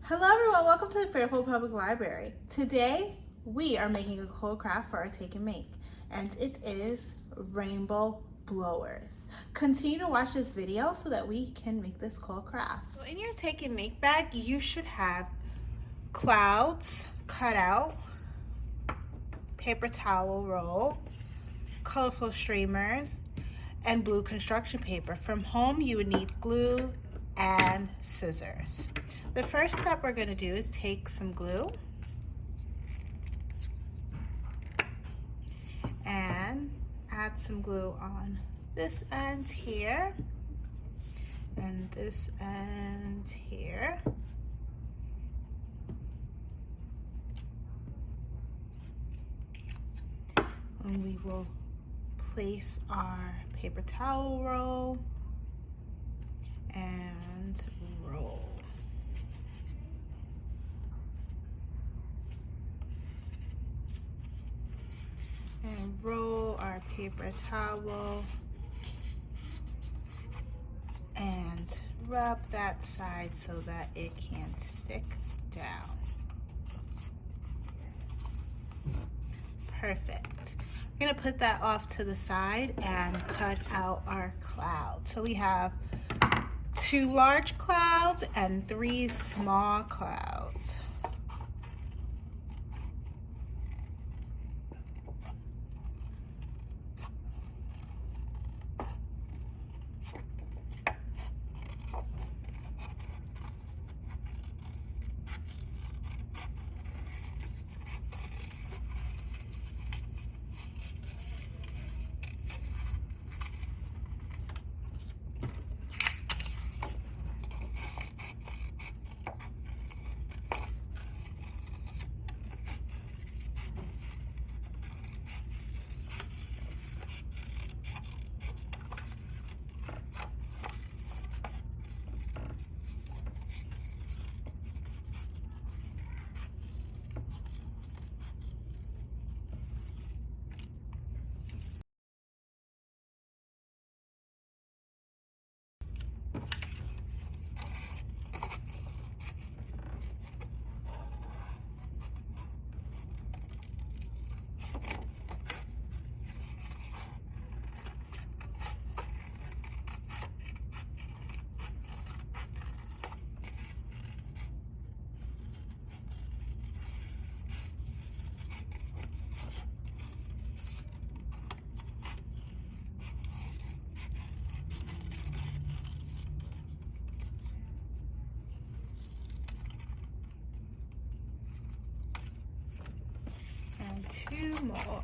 Hello everyone, welcome to the Fairfield Public Library. Today we are making a cool craft for our take and make, and it is rainbow blowers. Continue to watch this video so that we can make this cool craft. So in your take and make bag, you should have clouds cut out, paper towel roll, colorful streamers, and blue construction paper. From home, you would need glue and scissors. The first step we're going to do is take some glue and add some glue on this end here and this end here. And we will place our paper towel roll and roll. And roll our paper towel and rub that side so that it can stick down. Perfect. We're gonna put that off to the side and cut out our clouds. So we have 2 large clouds and 3 small clouds. And 2 more.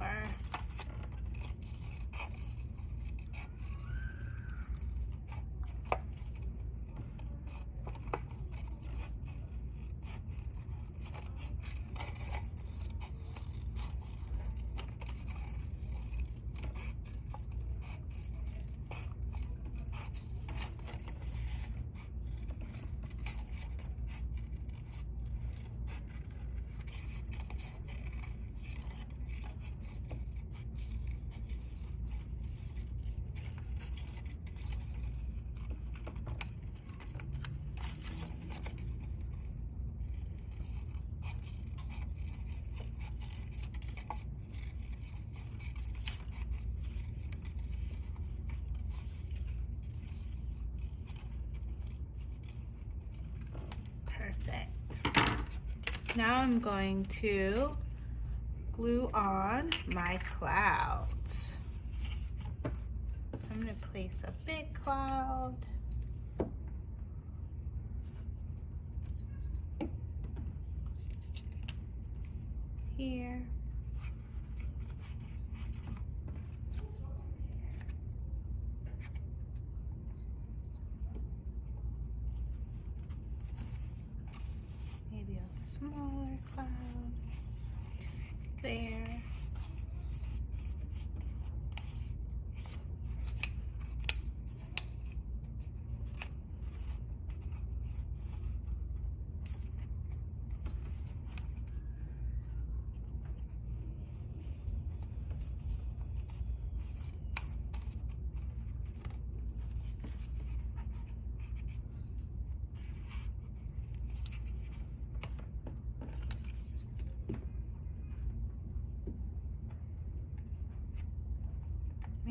Now I'm going to glue on my clouds. I'm going to place a big cloud. Here. Maybe a smaller cloud there.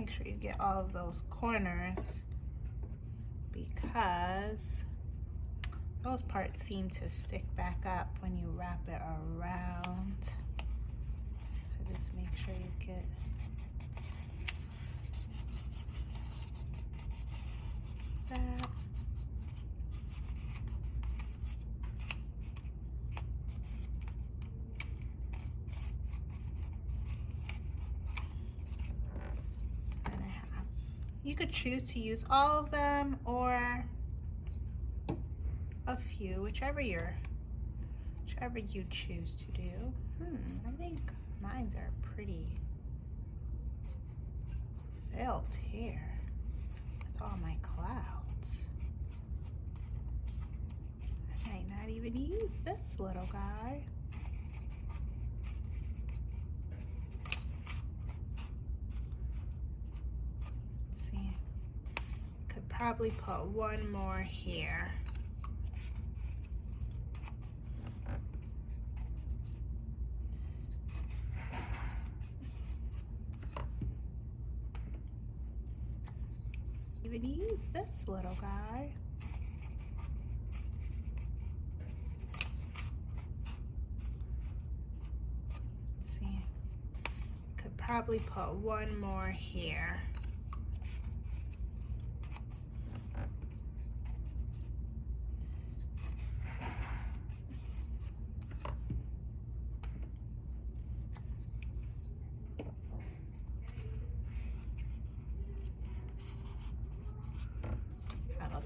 make sure you get all of those corners because those parts seem to stick back up when you wrap it around. So just make sure you get that. You could choose to use all of them or a few, whichever you choose to do. I think mine are pretty filled here with all my clouds. I might not even use this little guy. Probably put one more here. Even use this little guy. See, could probably put one more here.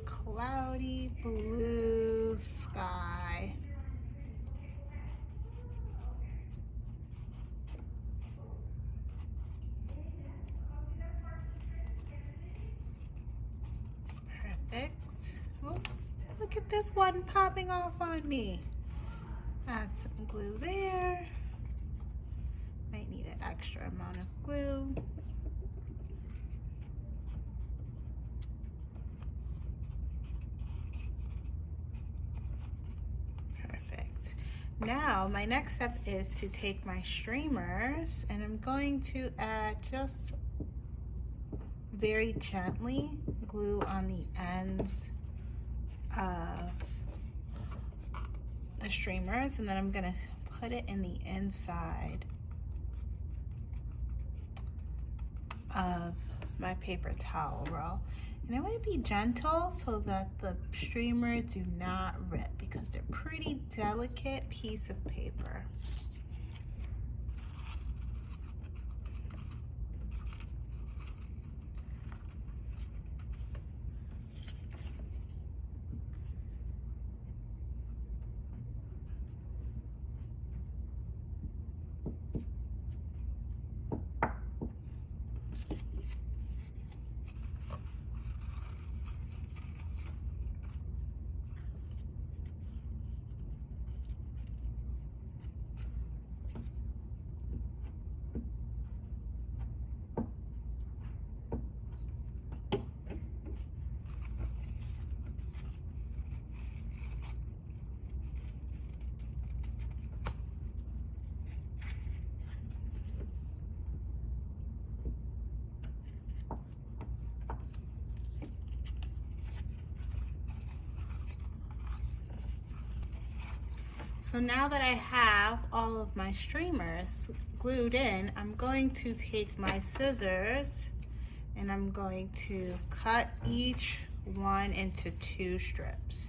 Cloudy blue sky. Perfect. Oh, look at this one popping off on me. Add some glue there. Might need an extra amount of glue. Now, my next step is to take my streamers and I'm going to add just very gently glue on the ends of the streamers, and then I'm going to put it in the inside of my paper towel roll. And I want to be gentle so that the streamers do not rip because they're pretty delicate piece of paper. So now that I have all of my streamers glued in, I'm going to take my scissors and I'm going to cut each one into 2 strips.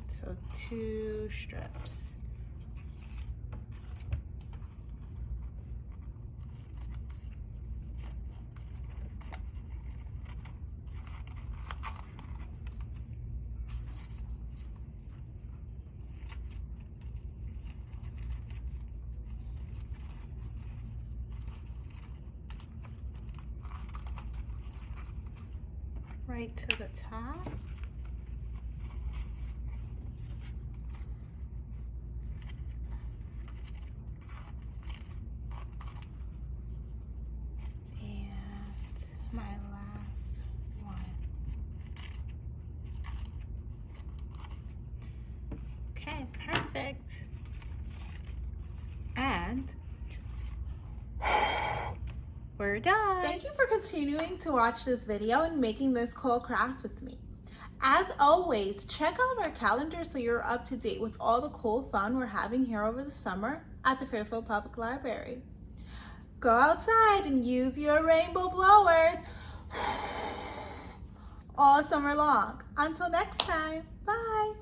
So 2 strips. Right to the top. And my last one. Perfect. And we're done. Thank you for continuing to watch this video and making this cool craft with me. As always, check out our calendar so you're up to date with all the cool fun we're having here over the summer at the Fairfield Public Library. Go outside and use your rainbow blowers all summer long. Until next time, bye.